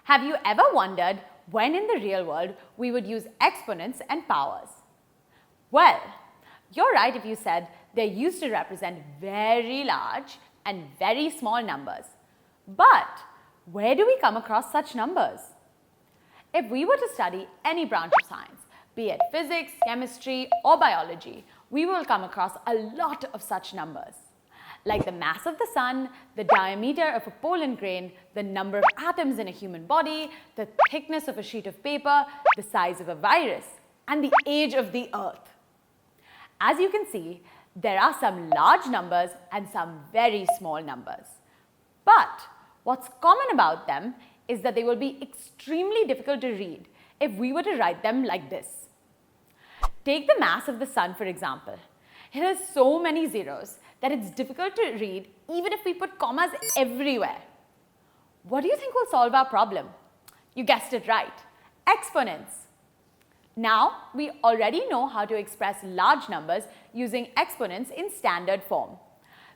Have you ever wondered when in the real world we would use exponents and powers? Well, you're right if you said they're used to represent very large and very small numbers. But where do we come across such numbers? If we were to study any branch of science, be it physics, chemistry, or biology, we will come across a lot of such numbers. Like the mass of the sun, the diameter of a pollen grain, the number of atoms in a human body, the thickness of a sheet of paper, the size of a virus, and the age of the earth. As you can see, there are some large numbers and some very small numbers. But what's common about them is that they will be extremely difficult to read if we were to write them like this. Take the mass of the sun, for example. It has so many zeros that it's difficult to read even if we put commas everywhere. What do you think will solve our problem? You guessed it right, exponents. Now, we already know how to express large numbers using exponents in standard form.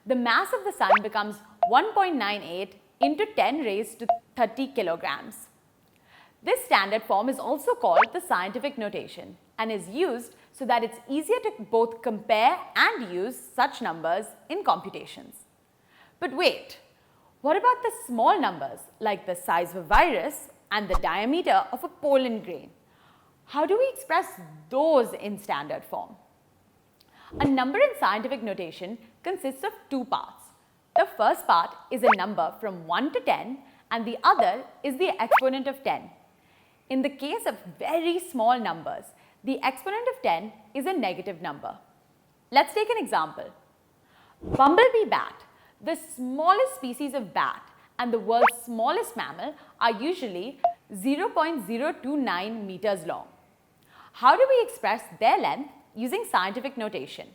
The mass of the sun becomes 1.98 into 10 raised to 30 kilograms. This standard form is also called the scientific notation and is used so that it's easier to both compare and use such numbers in computations. But wait, what about the small numbers like the size of a virus and the diameter of a pollen grain? How do we express those in standard form? A number in scientific notation consists of two parts. The first part is a number from 1 to 10 and the other is the exponent of 10. In the case of very small numbers, the exponent of 10 is a negative number. Let's take an example. Bumblebee bat, the smallest species of bat and the world's smallest mammal, are usually 0.029 meters long. How do we express their length using scientific notation?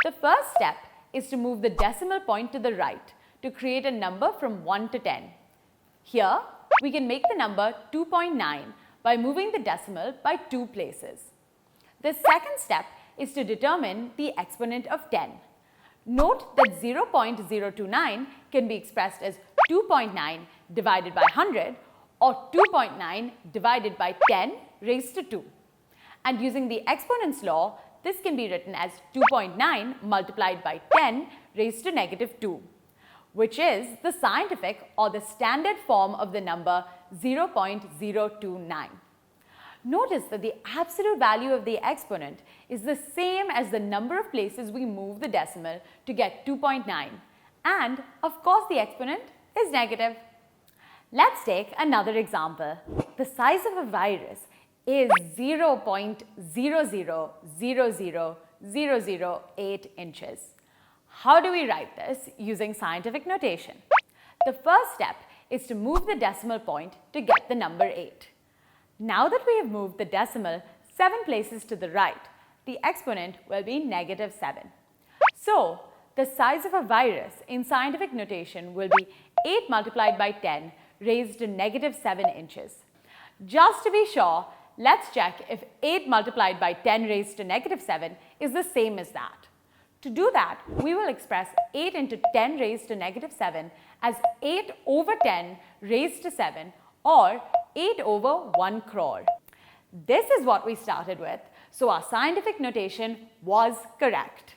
The first step is to move the decimal point to the right to create a number from 1 to 10. Here, we can make the number 2.9 by moving the decimal by 2 places. The second step is to determine the exponent of 10. Note that 0.029 can be expressed as 2.9 divided by 100 or 2.9 divided by 10 raised to 2. And using the exponents law, this can be written as 2.9 multiplied by 10 raised to negative 2, which is the scientific or the standard form of the number 0.029. Notice that the absolute value of the exponent is the same as the number of places we move the decimal to get 2.9. And of course the exponent is negative. Let's take another example. The size of a virus is 0.0000008 inches. How do we write this using scientific notation? The first step is to move the decimal point to get the number 8. Now that we have moved the decimal 7 places to the right, the exponent will be negative 7. So, the size of a virus in scientific notation will be 8 multiplied by 10 raised to negative 7 inches. Just to be sure, let's check if 8 multiplied by 10 raised to negative 7 is the same as that. To do that, we will express 8 into 10 raised to negative 7 as 8 over 10 raised to 7 or 8 over 1 crore. This is what we started with, so our scientific notation was correct.